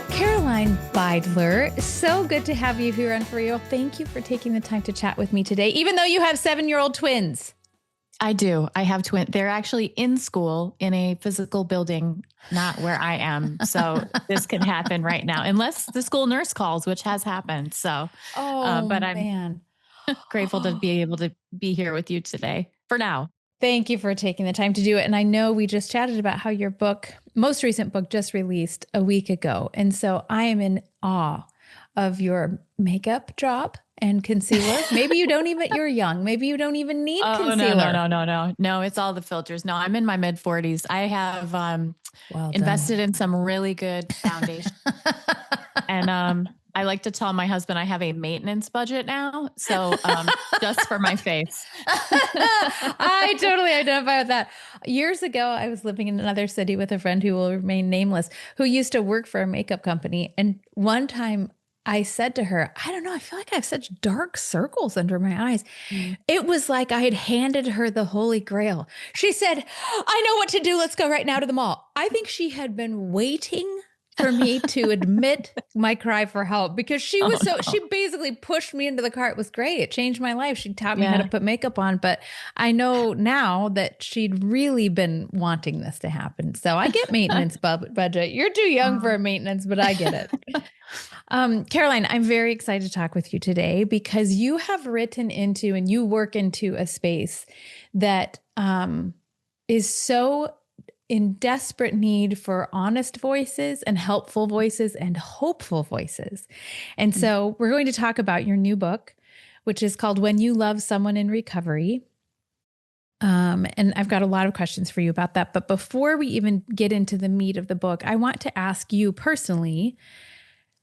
Caroline Beidler, so good to have you here on For Real. Thank you for taking the time to chat with me today, even though you have 7-year-old twins. I do. I have twins. They're actually in school in a physical building, not where I am. So this can happen right now, unless the school nurse calls, which has happened. So, but I'm man. grateful to be able to be here with you today for now. Thank you for taking the time to do it. And I know we just chatted about how your most recent book just released a week ago. And so I am in awe of your makeup job and concealer. Maybe you're young. Maybe you don't even need concealer. No, it's all the filters. No, I'm in my mid 40s. I have invested in some really good foundation. And I like to tell my husband I have a maintenance budget now. So just for my face. I totally identify with that. Years ago, I was living in another city with a friend who will remain nameless, who used to work for a makeup company. And one time I said to her, I don't know, I feel like I have such dark circles under my eyes. It was like I had handed her the Holy Grail. She said, I know what to do. Let's go right now to the mall. I think she had been waiting for me to admit my cry for help, because she basically pushed me into the car. It was great. It changed my life. She taught me how to put makeup on, but I know now that she'd really been wanting this to happen. So I get maintenance budget. You're too young for a maintenance, but I get it. Caroline, I'm very excited to talk with you today because you have written into and you work into a space that is so in desperate need for honest voices and helpful voices and hopeful voices. And so we're going to talk about your new book, which is called When You Love Someone in Recovery. And I've got a lot of questions for you about that. But before we even get into the meat of the book, I want to ask you personally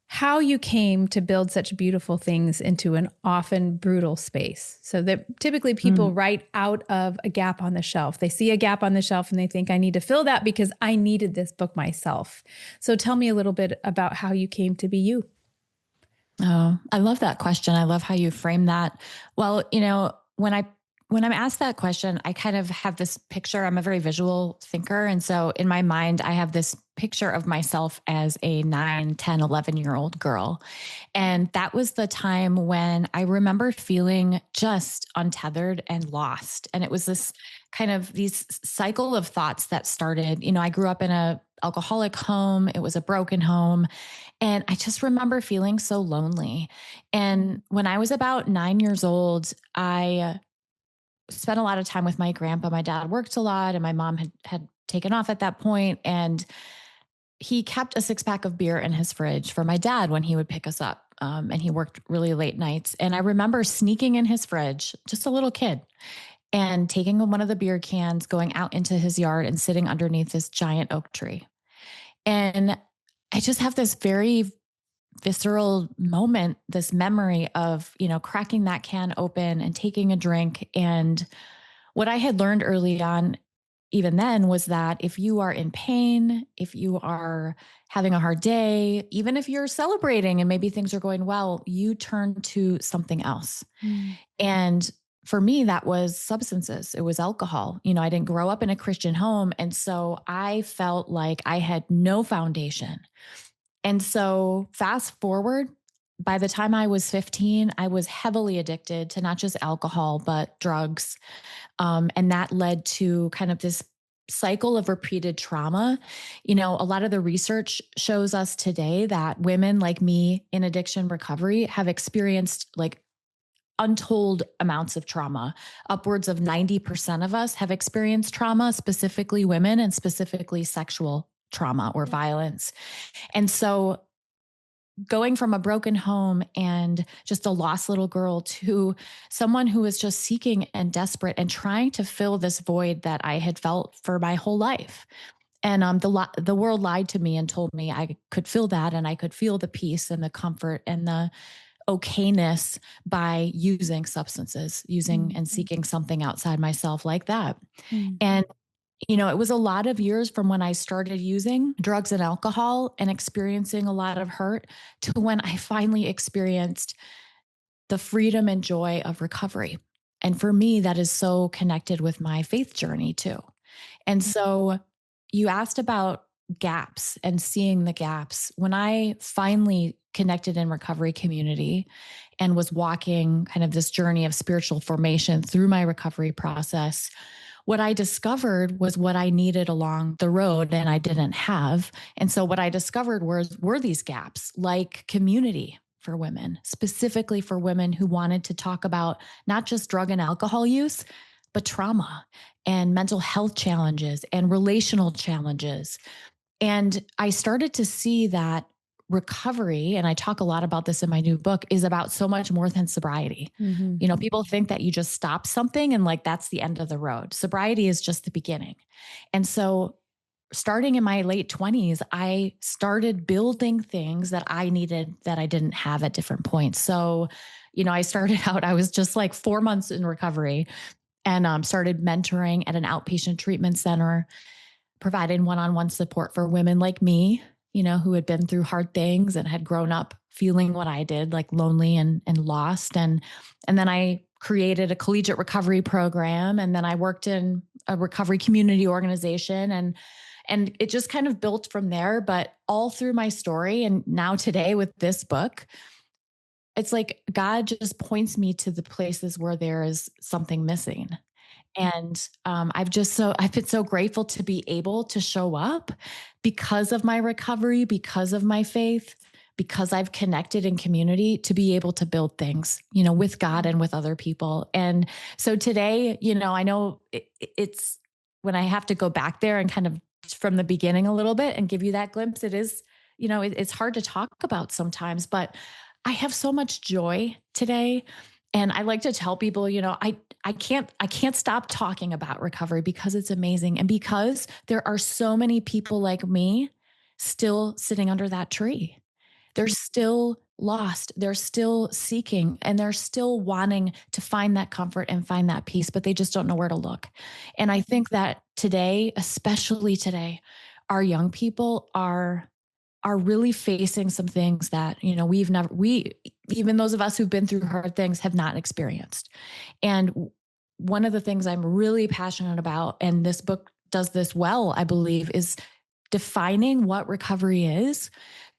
how you came to build such beautiful things into an often brutal space. So that typically people write out of a gap on the shelf. They see a gap on the shelf and they think, I need to fill that because I needed this book myself. So tell me a little bit about how you came to be you. Oh, I love that question. I love how you frame that. Well, when I'm asked that question, I kind of have this picture. I'm a very visual thinker. And so in my mind, I have this picture of myself as a 9, 10, 11-year-old girl. And that was the time when I remember feeling just untethered and lost. And it was this kind of these cycle of thoughts that started. I grew up in a alcoholic home. It was a broken home. And I just remember feeling so lonely. And when I was about 9 years old, I spent a lot of time with my grandpa. My dad worked a lot and my mom had taken off at that point. And he kept a 6-pack of beer in his fridge for my dad when he would pick us up. And he worked really late nights. And I remember sneaking in his fridge, just a little kid, and taking one of the beer cans, going out into his yard and sitting underneath this giant oak tree. And I just have this very visceral moment, this memory of, cracking that can open and taking a drink. And what I had learned early on, even then, was that if you are in pain, if you are having a hard day, even if you're celebrating and maybe things are going well, you turn to something else. And for me, that was substances. It was alcohol. I didn't grow up in a Christian home. And so I felt like I had no foundation. And so fast forward, by the time I was 15, I was heavily addicted to not just alcohol, but drugs. And that led to kind of this cycle of repeated trauma. A lot of the research shows us today that women like me in addiction recovery have experienced like untold amounts of trauma. Upwards of 90% of us have experienced trauma, specifically women, and specifically sexual trauma or violence. And so going from a broken home and just a lost little girl to someone who was just seeking and desperate and trying to fill this void that I had felt for my whole life. And the world lied to me and told me I could feel that and I could feel the peace and the comfort and the okayness by using substances, and seeking something outside myself like that. And it was a lot of years from when I started using drugs and alcohol and experiencing a lot of hurt to when I finally experienced the freedom and joy of recovery. And for me, that is so connected with my faith journey too. And so you asked about gaps and seeing the gaps. When I finally connected in recovery community and was walking kind of this journey of spiritual formation through my recovery process, what I discovered was what I needed along the road and I didn't have. And so what I discovered were these gaps, like community for women, specifically for women who wanted to talk about not just drug and alcohol use, but trauma and mental health challenges and relational challenges. And I started to see that recovery, and I talk a lot about this in my new book, is about so much more than sobriety. Mm-hmm. You know, people think that you just stop something and like that's the end of the road. Sobriety is just the beginning. And so, starting in my late 20s, I started building things that I needed that I didn't have at different points. So, I started out, I was just like 4 months in recovery and started mentoring at an outpatient treatment center, providing one-on-one support for women like me, who had been through hard things and had grown up feeling what I did, like lonely and lost. And then I created a collegiate recovery program. And then I worked in a recovery community organization and it just kind of built from there. But all through my story and now today with this book, it's like God just points me to the places where there is something missing. And I've been so grateful to be able to show up because of my recovery, because of my faith, because I've connected in community to be able to build things, with God and with other people. And so today, I know it's when I have to go back there and kind of from the beginning a little bit and give you that glimpse, it is, it's hard to talk about sometimes, but I have so much joy today. And I like to tell people, I can't stop talking about recovery because it's amazing. And because there are so many people like me still sitting under that tree. They're still lost. They're still seeking and they're still wanting to find that comfort and find that peace, but they just don't know where to look. And I think that today, especially today, our young people are really facing some things that, even those of us who've been through hard things have not experienced. And one of the things I'm really passionate about, and this book does this well, I believe, is defining what recovery is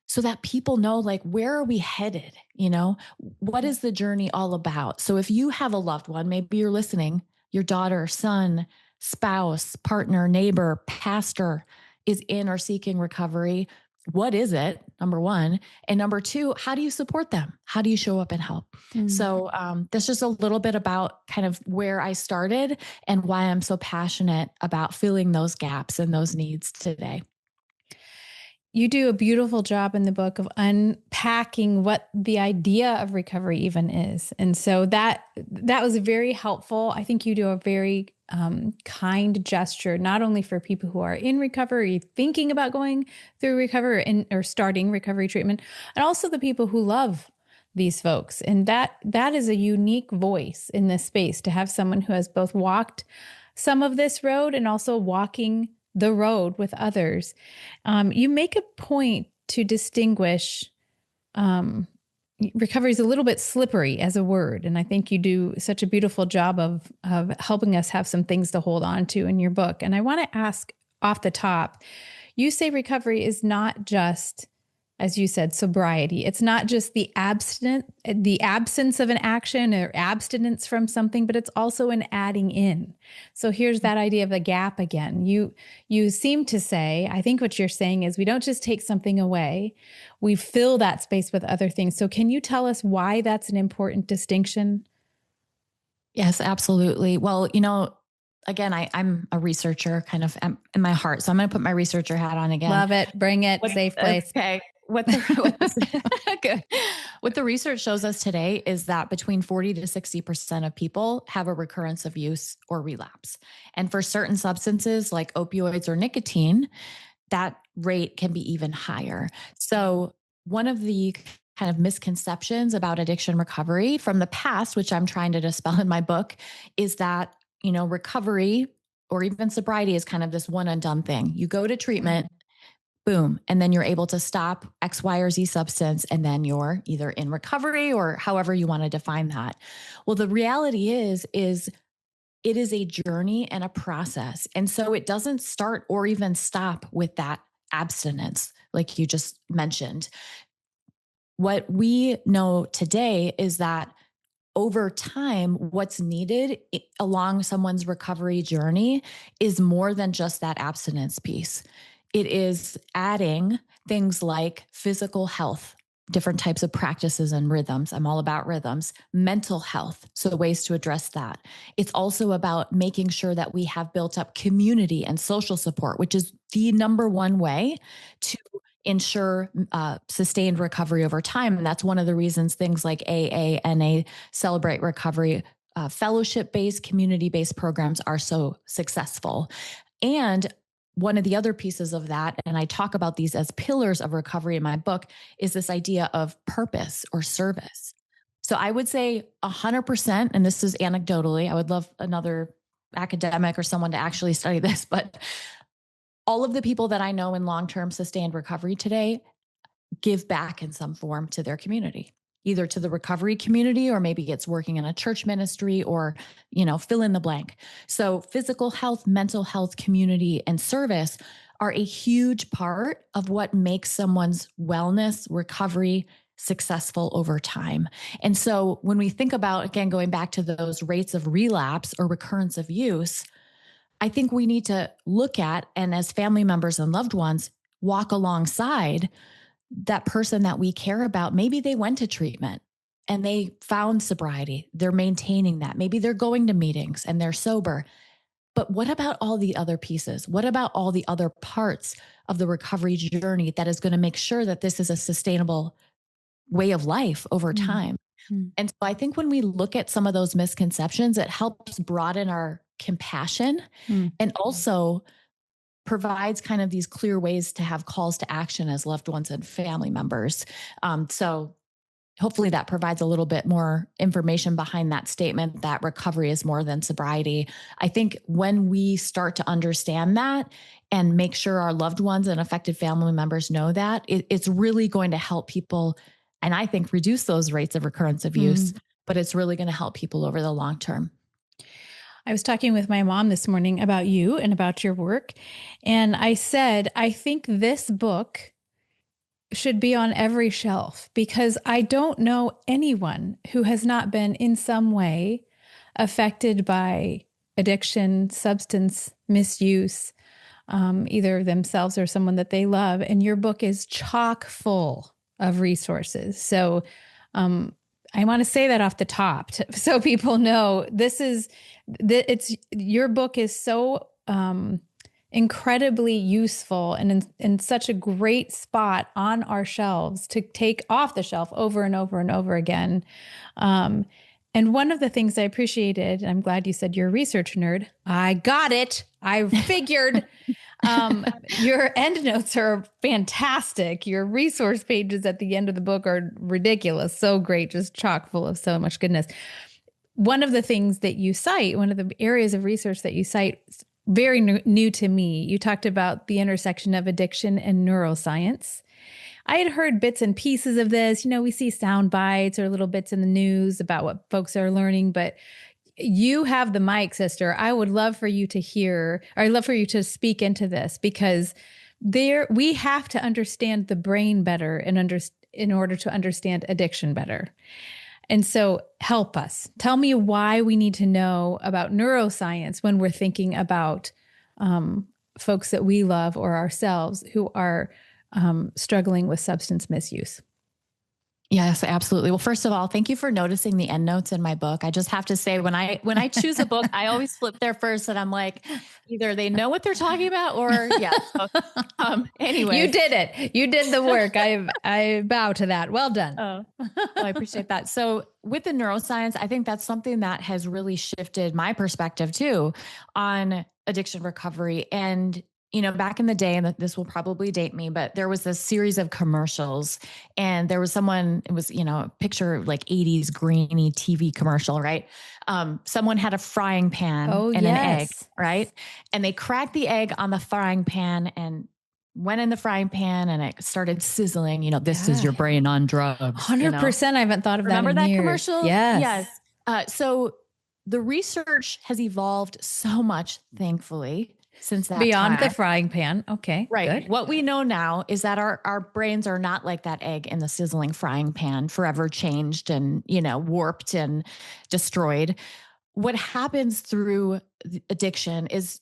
so that people know, like, where are we headed? What is the journey all about? So if you have a loved one, maybe you're listening, your daughter, son, spouse, partner, neighbor, pastor is in or seeking recovery. What is it? Number one. And number two, how do you support them? How do you show up and help? So that's just a little bit about kind of where I started and why I'm so passionate about filling those gaps and those needs today. You do a beautiful job in the book of unpacking what the idea of recovery even is. And so that was very helpful. I think you do a very kind gesture, not only for people who are in recovery, thinking about going through recovery or starting recovery treatment, and also the people who love these folks. And that is a unique voice in this space, to have someone who has both walked some of this road and also walking the road with others. You make a point to distinguish. Recovery is a little bit slippery as a word, and I think you do such a beautiful job of helping us have some things to hold on to in your book. And I want to ask off the top, you say recovery is not just, as you said, sobriety. It's not just the absence of an action or abstinence from something, but it's also an adding in. So here's that idea of the gap again. You seem to say, I think what you're saying is we don't just take something away, we fill that space with other things. So can you tell us why that's an important distinction? Yes, absolutely. Well, again, I'm a researcher kind of in my heart. So I'm going to put my researcher hat on again. Love it. Bring it. Safe place. Okay. Good. What the research shows us today is that between 40 to 60% of people have a recurrence of use or relapse. And for certain substances like opioids or nicotine, that rate can be even higher. So one of the kind of misconceptions about addiction recovery from the past, which I'm trying to dispel in my book, is that, recovery or even sobriety is kind of this one and done thing. You go to treatment, boom. And then you're able to stop X, Y, or Z substance. And then you're either in recovery or however you want to define that. Well, the reality is it is a journey and a process. And so it doesn't start or even stop with that abstinence, like you just mentioned. What we know today is that over time, what's needed along someone's recovery journey is more than just that abstinence piece. It is adding things like physical health, different types of practices and rhythms. I'm all about rhythms, mental health. So, ways to address that. It's also about making sure that we have built up community and social support, which is the number one way to ensure sustained recovery over time. And that's one of the reasons things like AA, NA, Celebrate Recovery, fellowship based, community based programs are so successful. And one of the other pieces of that, and I talk about these as pillars of recovery in my book, is this idea of purpose or service. So I would say 100%, and this is anecdotally, I would love another academic or someone to actually study this, but all of the people that I know in long-term sustained recovery today give back in some form to their community, either to the recovery community, or maybe it's working in a church ministry, or, fill in the blank. So physical health, mental health, community, and service are a huge part of what makes someone's wellness, recovery successful over time. And so when we think about, again, going back to those rates of relapse or recurrence of use, I think we need to look at, and as family members and loved ones, walk alongside that person that we care about. Maybe they went to treatment and they found sobriety. They're maintaining that. Maybe they're going to meetings and they're sober. But what about all the other pieces? What about all the other parts of the recovery journey that is going to make sure that this is a sustainable way of life over time? Mm. And so I think when we look at some of those misconceptions, it helps broaden our compassion and also provides kind of these clear ways to have calls to action as loved ones and family members. So hopefully that provides a little bit more information behind that statement that recovery is more than sobriety. I think when we start to understand that and make sure our loved ones and affected family members know that, it's really going to help people, and I think reduce those rates of recurrence of use, but it's really going to help people over the long term. I was talking with my mom this morning about you and about your work. And I said, I think this book should be on every shelf, because I don't know anyone who has not been in some way affected by addiction, substance misuse, either themselves or someone that they love. And your book is chock full of resources. So I want to say that off the top so people know it's your book is so incredibly useful and in such a great spot on our shelves to take off the shelf over and over and over again. And one of the things I appreciated, and I'm glad you said you're a research nerd. I got it. I figured. Your endnotes are fantastic. Your resource pages at the end of the book are ridiculous. So great, just chock full of so much goodness. One of the things that you cite, one of the areas of research that you cite, very new to me, you talked about the intersection of addiction and neuroscience. I had heard bits and pieces of this. We see sound bites or little bits in the news about what folks are learning, but you have the mic, sister. I would love for you to hear, or I'd love for you to speak into this, because we have to understand the brain better in order to understand addiction better. And so help us. Tell me why we need to know about neuroscience when we're thinking about folks that we love or ourselves who are struggling with substance misuse. Yes, absolutely. Well, first of all, thank you for noticing the endnotes in my book. I just have to say, when I choose a book, I always flip there first, and I'm like, either they know what they're talking about, or yeah. So, anyway, you did it. You did the work. I bow to that. Well done. Oh, well, I appreciate that. So, with the neuroscience, I think that's something that has really shifted my perspective too on addiction recovery. And back in the day, and this will probably date me, but there was this series of commercials, and there was someone, it was, picture like 80s grainy TV commercial, right? Someone had a frying pan and an egg, right? And they cracked the egg on the frying pan and went in the frying pan and it started sizzling, this is Yeah. your brain on drugs. 100%. I haven't thought of that Remember in that years. commercial? Yes. Yes. So the research has evolved so much, thankfully, since that Beyond the time. frying pan. Okay, Right. good. What we know now is that our brains are not like that egg in the sizzling frying pan, forever changed and, warped and destroyed. What happens through addiction is,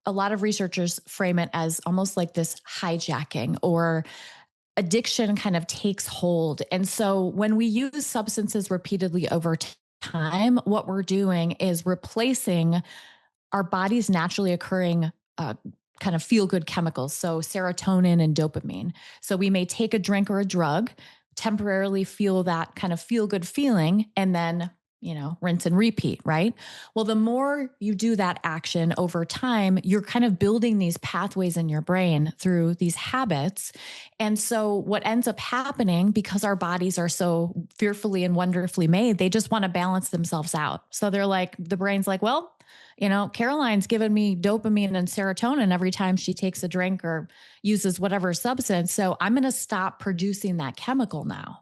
a lot of researchers frame it as almost like this hijacking, or addiction kind of takes hold. And so when we use substances repeatedly over time, what we're doing is replacing our body's naturally occurring kind of feel good chemicals. So serotonin and dopamine. So we may take a drink or a drug, temporarily feel that kind of feel good feeling, and then, rinse and repeat, right? Well, the more you do that action over time, you're kind of building these pathways in your brain through these habits. And so what ends up happening, because our bodies are so fearfully and wonderfully made, they just want to balance themselves out. So they're like, the brain's like, well, Caroline's giving me dopamine and serotonin every time she takes a drink or uses whatever substance. So I'm going to stop producing that chemical now.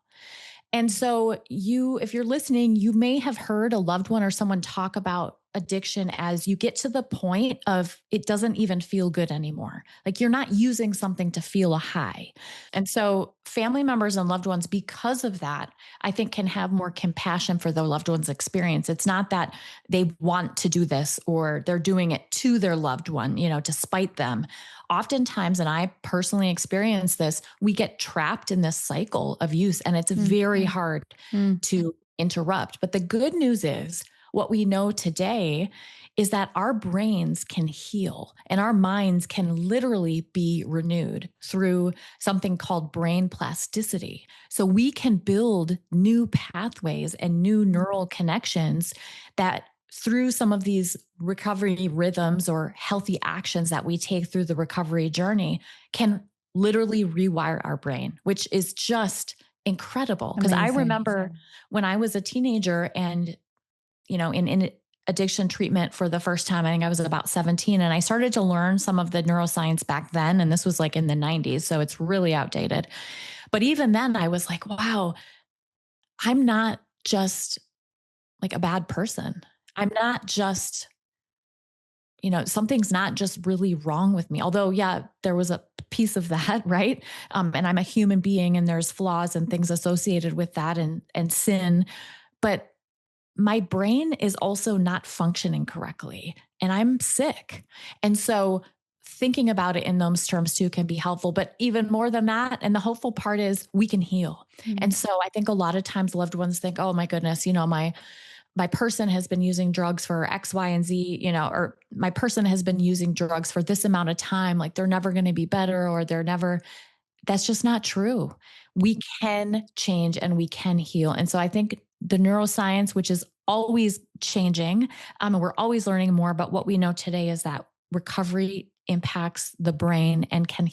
And so if you're listening, you may have heard a loved one or someone talk about addiction as you get to the point of it doesn't even feel good anymore. Like you're not using something to feel a high. And so family members and loved ones, because of that, I think can have more compassion for their loved one's experience. It's not that they want to do this or they're doing it to their loved one, to spite them. Oftentimes, and I personally experience this, we get trapped in this cycle of use and it's very hard to interrupt. But the good news is what we know today is that our brains can heal and our minds can literally be renewed through something called brain plasticity. So we can build new pathways and new neural connections that through some of these recovery rhythms or healthy actions that we take through the recovery journey can literally rewire our brain, which is just incredible. Because I remember when I was a teenager and, in addiction treatment for the first time, I think I was about 17, and I started to learn some of the neuroscience back then. And this was like in the 90s. So it's really outdated. But even then I was like, wow, I'm not just like a bad person. I'm not just, something's not just really wrong with me. Although, yeah, there was a piece of that, right? And I'm a human being and there's flaws and things associated with that and sin. But my brain is also not functioning correctly and I'm sick. And so thinking about it in those terms too can be helpful. But even more than that, and the hopeful part is we can heal. And so I think a lot of times loved ones think, oh my goodness, my person has been using drugs for X, Y, and Z, or my person has been using drugs for this amount of time. Like they're never going to be better or that's just not true. We can change and we can heal. And so I think the neuroscience, which is always changing, and we're always learning more, but what we know today is that recovery impacts the brain and can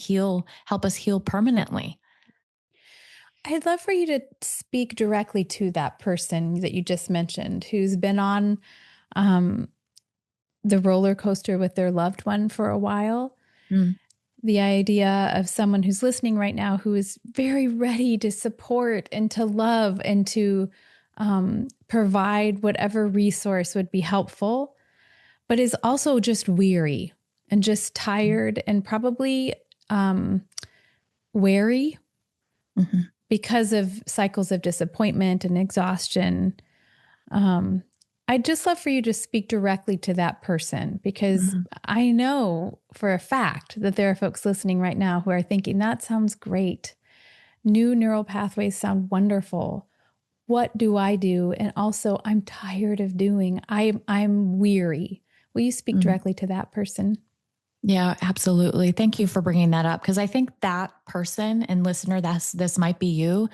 help us heal permanently. I'd love for you to speak directly to that person that you just mentioned who's been on um, the roller coaster with their loved one for a while. Mm. The idea of someone who's listening right now who is very ready to support and to love and to provide whatever resource would be helpful, but is also just weary and just tired and probably wary Mm-hmm. because of cycles of disappointment and exhaustion. I'd just love for you to speak directly to that person because Mm-hmm. I know for a fact that there are folks listening right now who are thinking, that sounds great. New neural pathways sound wonderful. What do I do? And also, I'm tired of doing. I'm weary. Will you speak Mm-hmm. directly to that person? Yeah, absolutely. Thank you for bringing that up because I think that person and listener, this might be you.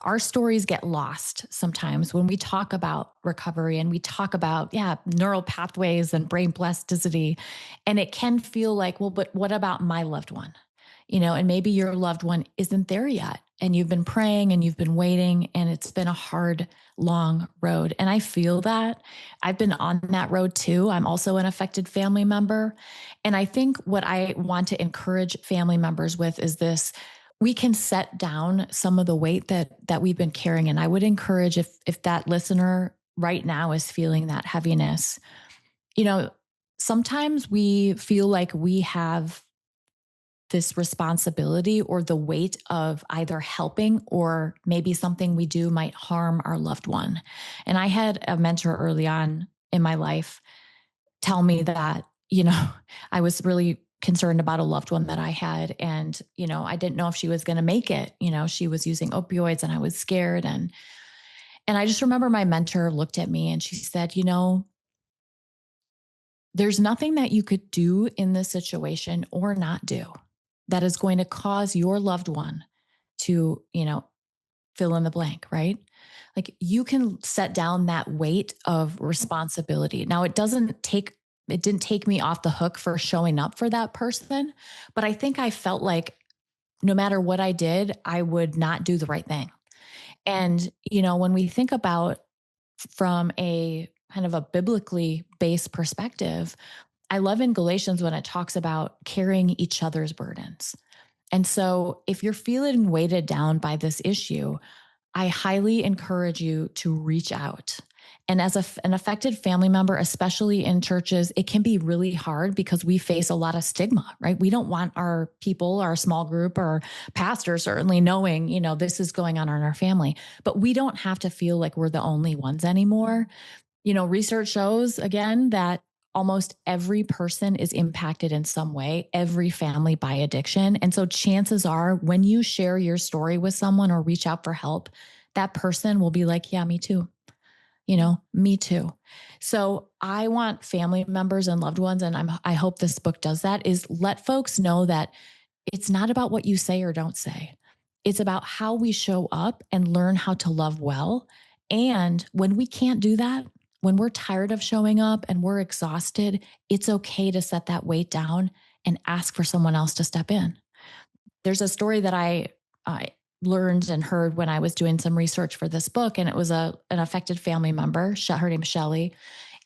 Our stories get lost sometimes when we talk about recovery and we talk about, neural pathways and brain plasticity. And it can feel like, well, but what about my loved one? and maybe your loved one isn't there yet. And you've been praying and you've been waiting, and it's been a hard, long road. And I feel that. I've been on that road too. I'm also an affected family member. And I think what I want to encourage family members with is this: we can set down some of the weight that we've been carrying. And I would encourage, if that listener right now is feeling that heaviness, you know, sometimes we feel like we have this responsibility or the weight of either helping, or maybe something we do might harm our loved one. And I had a mentor early on in my life tell me that, I was really concerned about a loved one that I had. And, I didn't know if she was going to make it. She was using opioids and I was scared. And I just remember my mentor looked at me and she said, there's nothing that you could do in this situation or not do that is going to cause your loved one to, fill in the blank, right? Like, you can set down that weight of responsibility. Now, it didn't take me off the hook for showing up for that person, but I think I felt like no matter what I did, I would not do the right thing. And, when we think about from a kind of a biblically based perspective, I love in Galatians when it talks about carrying each other's burdens. And so if you're feeling weighted down by this issue, I highly encourage you to reach out. And as an affected family member, especially in churches, it can be really hard because we face a lot of stigma, right? We don't want our people, our small group, or pastor certainly knowing, this is going on in our family. But we don't have to feel like we're the only ones anymore. Research shows again that almost every person is impacted in some way, every family, by addiction. And so chances are when you share your story with someone or reach out for help, that person will be like, yeah, me too. Me too. So I want family members and loved ones, and I hope this book does that, is let folks know that it's not about what you say or don't say. It's about how we show up and learn how to love well. And when we can't do that, when we're tired of showing up and we're exhausted, it's okay to set that weight down and ask for someone else to step in. There's a story that I learned and heard when I was doing some research for this book, and it was an affected family member. Her name's Shelly.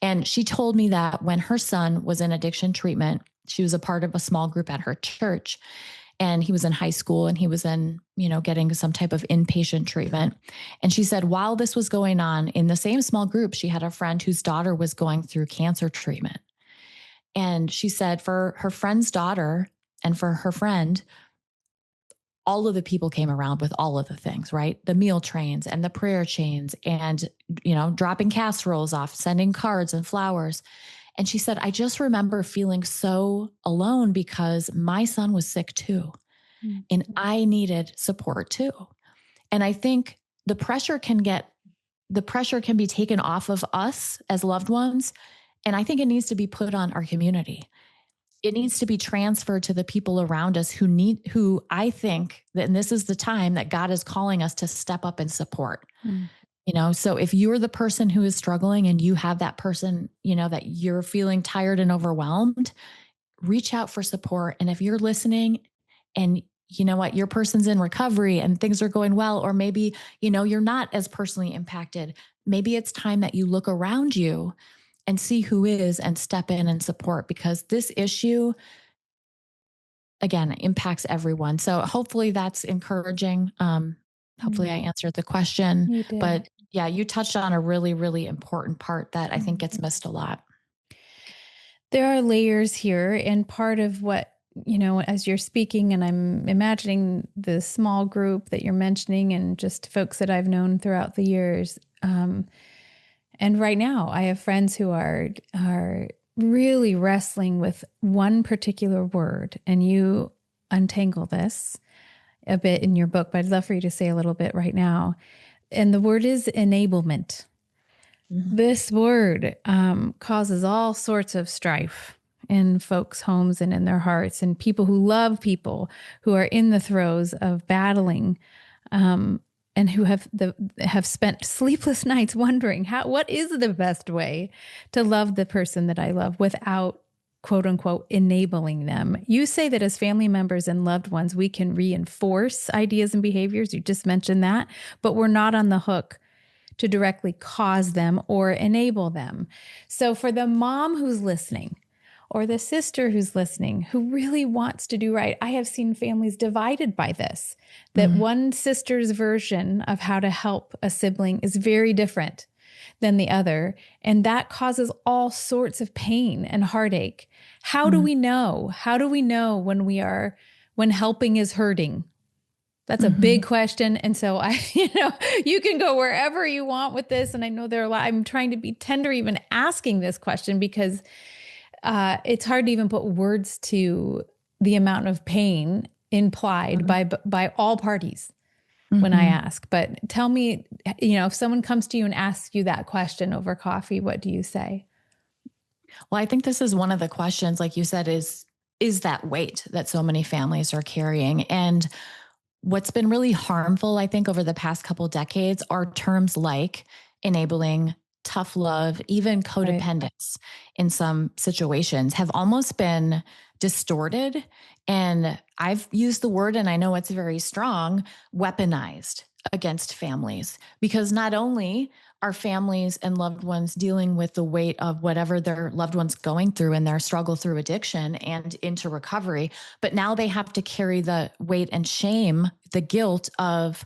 And she told me that when her son was in addiction treatment, she was a part of a small group at her church, and he was in high school and he was in, getting some type of inpatient treatment. And she said, while this was going on in the same small group, she had a friend whose daughter was going through cancer treatment. And she said for her friend's daughter and for her friend, all of the people came around with all of the things, right? The meal trains and the prayer chains and, dropping casseroles off, sending cards and flowers. And she said, I just remember feeling so alone because my son was sick too. Mm-hmm. And I needed support too. And I think the pressure can be taken off of us as loved ones. And I think it needs to be put on our community. It needs to be transferred to the people around us who I think that, and this is the time that God is calling us to step up and support. Mm. So if you're the person who is struggling and you have that person, that you're feeling tired and overwhelmed, reach out for support. And if you're listening and you know what, your person's in recovery and things are going well, or maybe, you're not as personally impacted, maybe it's time that you look around you and see who is and step in and support, because this issue, again, impacts everyone. So hopefully that's encouraging. Hopefully I answered the question. You did. But yeah, you touched on a really, really important part that I think gets missed a lot. There are layers here, and part of what, as you're speaking, and I'm imagining the small group that you're mentioning and just folks that I've known throughout the years. And right now I have friends who are really wrestling with one particular word, and you untangle this a bit in your book, but I'd love for you to say a little bit right now. And the word is enablement. Mm-hmm. This word causes all sorts of strife in folks' homes and in their hearts, and people who love people who are in the throes of battling, and who have spent sleepless nights wondering what is the best way to love the person that I love without quote unquote enabling them. You say that as family members and loved ones, we can reinforce ideas and behaviors. You just mentioned that, but we're not on the hook to directly cause them or enable them. So for the mom who's listening, or the sister who's listening who really wants to do right. I have seen families divided by this, that Mm, one sister's version of how to help a sibling is very different than the other. And that causes all sorts of pain and heartache. How do mm, we know? How do we know when helping is hurting? That's a mhm. big question. And so you can go wherever you want with this. And I know there are a lot, I'm trying to be tender even asking this question because it's hard to even put words to the amount of pain implied Mhm. by all parties when I Mhm. ask. But tell me, if someone comes to you and asks you that question over coffee, what do you say? Well, I think this is one of the questions, like you said, is that weight that so many families are carrying. And what's been really harmful, I think, over the past couple decades are terms like enabling, tough love, even Right. codependence in some situations have almost been distorted. And I've used the word, and I know it's very strong, weaponized against families, because not only are families and loved ones dealing with the weight of whatever their loved ones going through in their struggle through addiction and into recovery, but now they have to carry the weight and shame, the guilt of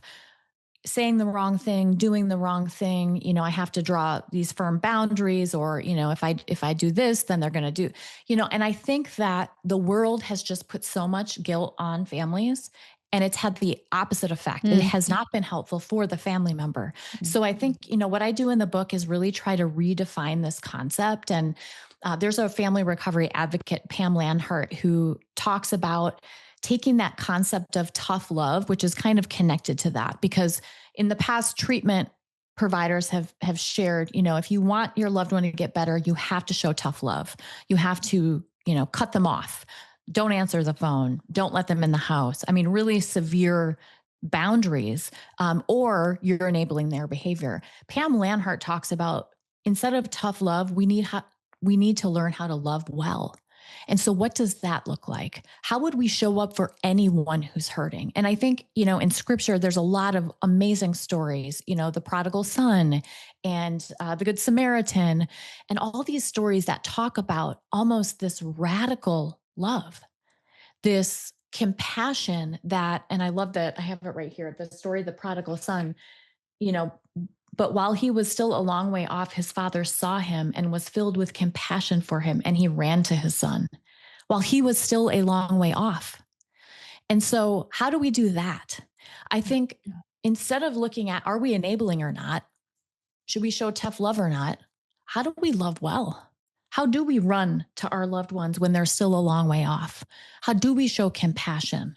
saying the wrong thing, doing the wrong thing. I have to draw these firm boundaries, or, if I do this, then they're going to do, and I think that the world has just put so much guilt on families, and it's had the opposite effect. It Mm. has not been helpful for the family member. So I think, what I do in the book is really try to redefine this concept. And there's a family recovery advocate, Pam Lanhart, who talks about taking that concept of tough love, which is kind of connected to that, because in the past, treatment providers have shared, if you want your loved one to get better, you have to show tough love. You have to, cut them off. Don't answer the phone. Don't let them in the house. I mean, really severe boundaries, or you're enabling their behavior. Pam Lanhart talks about, instead of tough love, we need to learn how to love well. And so, what does that look like? How would we show up for anyone who's hurting? And I think, in scripture, there's a lot of amazing stories, the prodigal son and the Good Samaritan, and all these stories that talk about almost this radical love, this compassion that, and I love that I have it right here, the story of the prodigal son, you know, but while he was still a long way off, his father saw him and was filled with compassion for him, and he ran to his son while he was still a long way off. And so, how do we do that? I think instead of looking at, are we enabling or not? Should we show tough love or not? How do we love well? How do we run to our loved ones when they're still a long way off? How do we show compassion?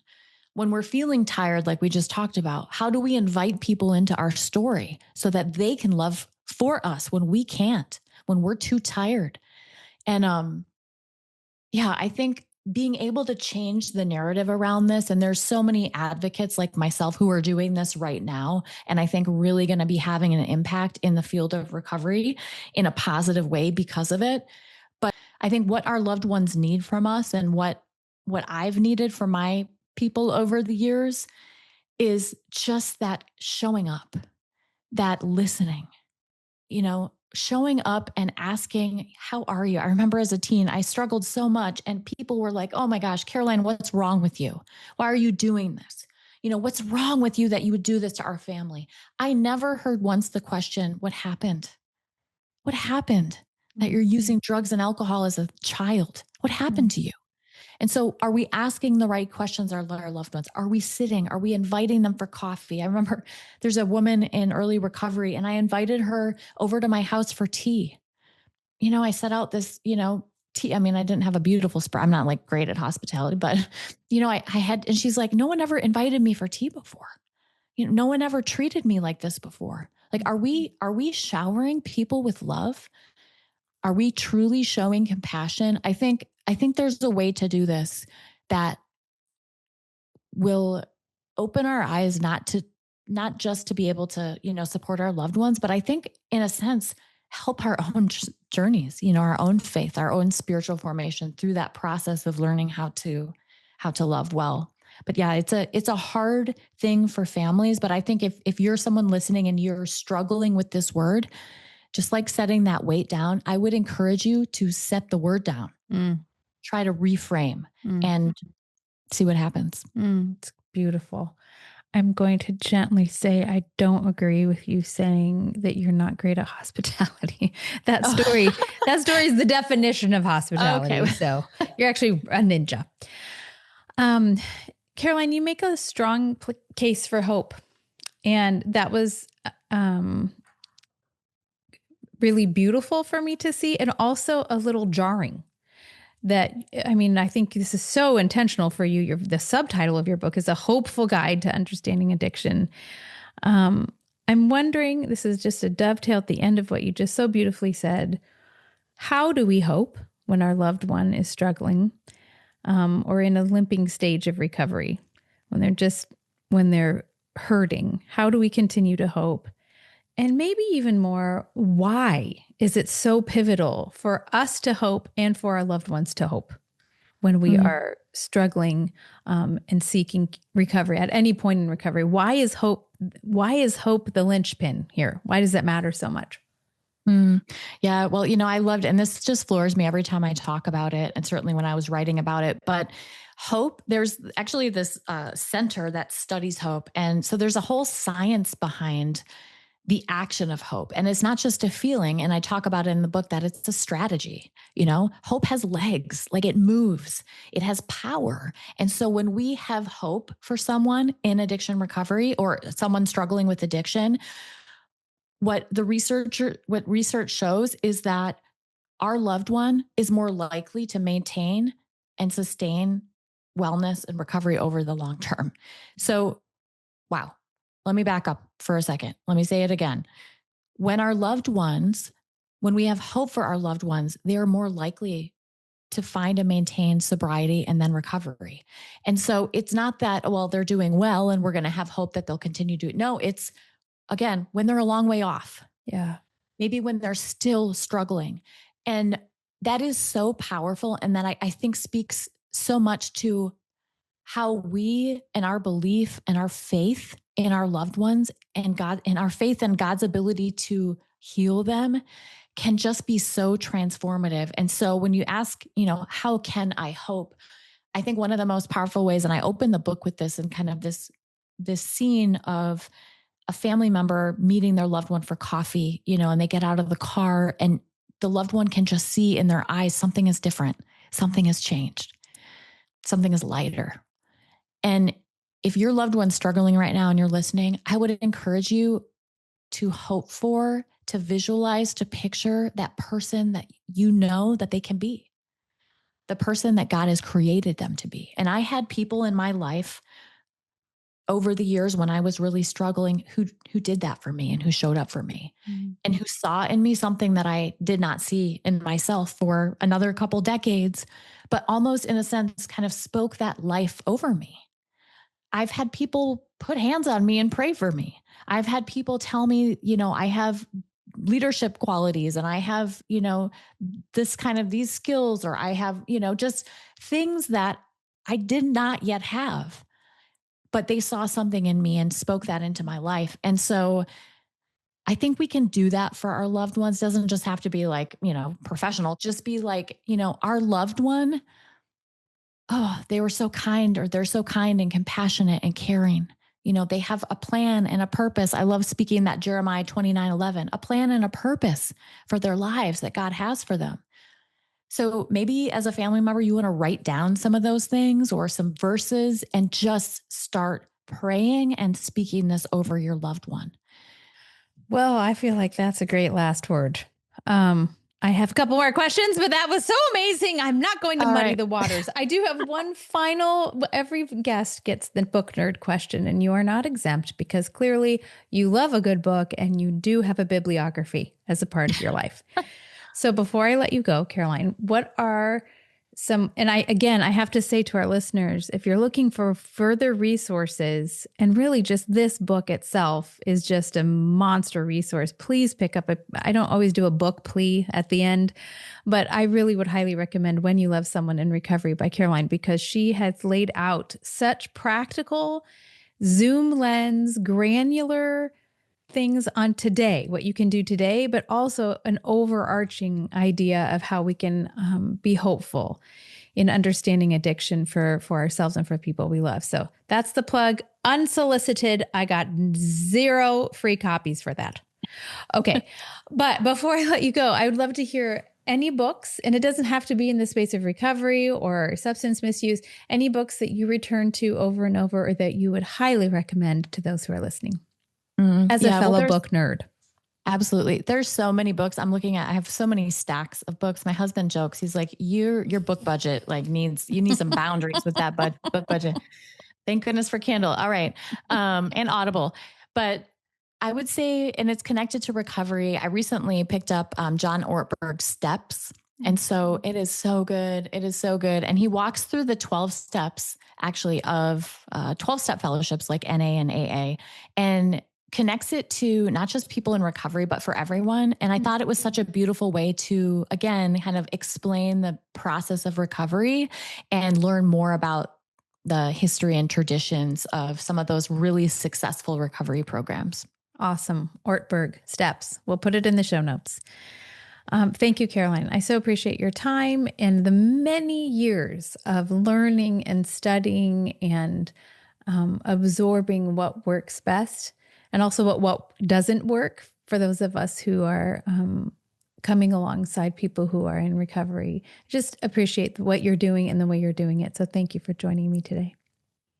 When we're feeling tired, like we just talked about, how do we invite people into our story so that they can love for us when we can't, when we're too tired? And yeah, I think being able to change the narrative around this, and there's so many advocates like myself who are doing this right now, and I think really going to be having an impact in the field of recovery in a positive way because of it. But I think what our loved ones need from us, and what I've needed from my people over the years, is just that showing up, that listening, showing up and asking, how are you? I remember as a teen, I struggled so much, and people were like, oh my gosh, Caroline, what's wrong with you? Why are you doing this? What's wrong with you that you would do this to our family? I never heard once the question, what happened? What happened that you're using drugs and alcohol as a child? What happened to you? And so, are we asking the right questions, our loved ones? Are we sitting? Are we inviting them for coffee? I remember there's a woman in early recovery, and I invited her over to my house for tea. I set out this, tea. I mean, I didn't have a beautiful spread. I'm not like great at hospitality, but, I had, and she's like, no one ever invited me for tea before. No one ever treated me like this before. Like, are we showering people with love? Are we truly showing compassion? I think there's a way to do this that will open our eyes, not just to be able to, support our loved ones, but I think in a sense help our own journeys, you know, our own faith, our own spiritual formation through that process of learning how to love well. But yeah, it's a hard thing for families. But I think if you're someone listening and you're struggling with this word, just like setting that weight down, I would encourage you to set the word down, Mm, try to reframe mm, and see what happens. it's beautiful. I'm going to gently say I don't agree with you saying that you're not great at hospitality. That story, Oh, that story is the definition of okay. hospitality. So you're actually a ninja. Um, Caroline, you make a strong case for hope. And that was um, really beautiful for me to see, and also a little jarring. That, I mean, I think this is so intentional for you. The subtitle of your book is A Hopeful Guide to Understanding Addiction. Um, I'm wondering, this is just a dovetail at the end of what you just so beautifully said. How do we hope when our loved one is struggling, or in a limping stage of recovery, when they're hurting? How do we continue to hope? And maybe even more, why is it so pivotal for us to hope and for our loved ones to hope when we Mm. are struggling, and seeking recovery at any point in recovery? Why is hope? Why is hope the linchpin here? Why does that matter so much? Mm. Yeah. Well, you know, I loved, and this just floors me every time I talk about it. And certainly when I was writing about it, but hope, there's actually this center that studies hope. And so there's a whole science behind the action of hope. And it's not just a feeling. And I talk about it in the book that it's a strategy. You know, hope has legs, like it moves, it has power. And so when we have hope for someone in addiction recovery or someone struggling with addiction, what research shows is that our loved one is more likely to maintain and sustain wellness and recovery over the long term. So, wow. Let me back up for a second. Let me say it again. When our loved ones, when we have hope for our loved ones, they are more likely to find and maintain sobriety and then recovery. And so it's not that, well, they're doing well and we're going to have hope that they'll continue to do it. No, it's again, when they're a long way off, Yeah. maybe when they're still struggling. And that is so powerful. And that I think speaks so much to how we and our belief and our faith in our loved ones and God and our faith in God's ability to heal them can just be so transformative. And so when you ask, you know, how can I hope? I think one of the most powerful ways, and I open the book with this and kind of this scene of a family member meeting their loved one for coffee, you know, and they get out of the car and the loved one can just see in their eyes something is different, something has changed, something is lighter. And if your loved one's struggling right now and you're listening, I would encourage you to hope for, to visualize, to picture that person that you know that they can be, the person that God has created them to be. And I had people in my life over the years when I was really struggling who did that for me and who showed up for me and who saw in me something that I did not see in myself for another couple decades, but almost in a sense kind of spoke that life over me. I've had people put hands on me and pray for me. I've had people tell me, you know, I have leadership qualities and I have, you know, this kind of these skills, or I have, you know, just things that I did not yet have, but they saw something in me and spoke that into my life. And so I think we can do that for our loved ones. Doesn't just have to be like, you know, professional, just be like, you know, our loved one. Oh, they were so kind, or they're so kind and compassionate and caring. You know, they have a plan and a purpose. I love speaking that Jeremiah 29:11, a plan and a purpose for their lives that God has for them. So maybe as a family member, you want to write down some of those things or some verses and just start praying and speaking this over your loved one. Well, I feel like that's a great last word. I have a couple more questions, but that was so amazing. I'm not going to All muddy right. the waters. I do have one final, every guest gets the book nerd question, and you are not exempt because clearly you love a good book and you do have a bibliography as a part of your life. So before I let you go, Caroline, what are And I have to say to our listeners, if you're looking for further resources, and really just this book itself is just a monster resource, please pick up I don't always do a book plea at the end, but I really would highly recommend When You Love Someone in Recovery by Caroline, because she has laid out such practical, zoom lens, granular things on today, what you can do today, but also an overarching idea of how we can be hopeful in understanding addiction for ourselves and for people we love. So that's the plug. Unsolicited. I got 0 free copies for that. Okay. But before I let you go, I would love to hear any books, and it doesn't have to be in the space of recovery or substance misuse, any books that you return to over and over or that you would highly recommend to those who are listening as a Yeah, well, fellow book nerd. absolutely. There's so many books I'm looking at. I have so many stacks of books. My husband jokes. He's like, your book budget like you need some boundaries with that book budget. Thank goodness for Kindle. All right. And Audible. But I would say, and it's connected to recovery. I recently picked up John Ortberg's Steps. And so it is so good. It is so good. And he walks through the 12 steps actually of 12-step fellowships like NA and AA, and connects it to not just people in recovery, but for everyone. And I thought it was such a beautiful way to, again, kind of explain the process of recovery and learn more about the history and traditions of some of those really successful recovery programs. Awesome. Ortberg Steps. We'll put it in the show notes. Thank you, Caroline. I so appreciate your time and the many years of learning and studying and absorbing what works best, and also what doesn't work for those of us who are coming alongside people who are in recovery. Just appreciate what you're doing and the way you're doing it. So thank you for joining me today.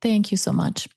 Thank you so much.